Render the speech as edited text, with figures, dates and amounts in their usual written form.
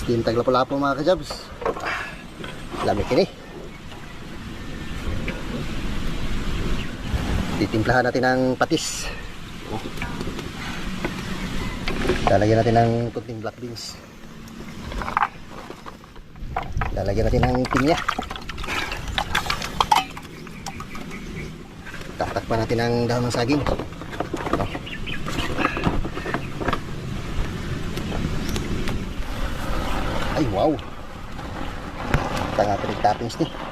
Steam taglapo-lapo mga kajabs. Lamig ini. Titimplahan natin ng patis. Lalagyan natin ng kunting black beans. Lalagyan natin ng pinya. Tatakpan natin ng dahon ng saging. Ay wow. Tanga 3 toppings nih.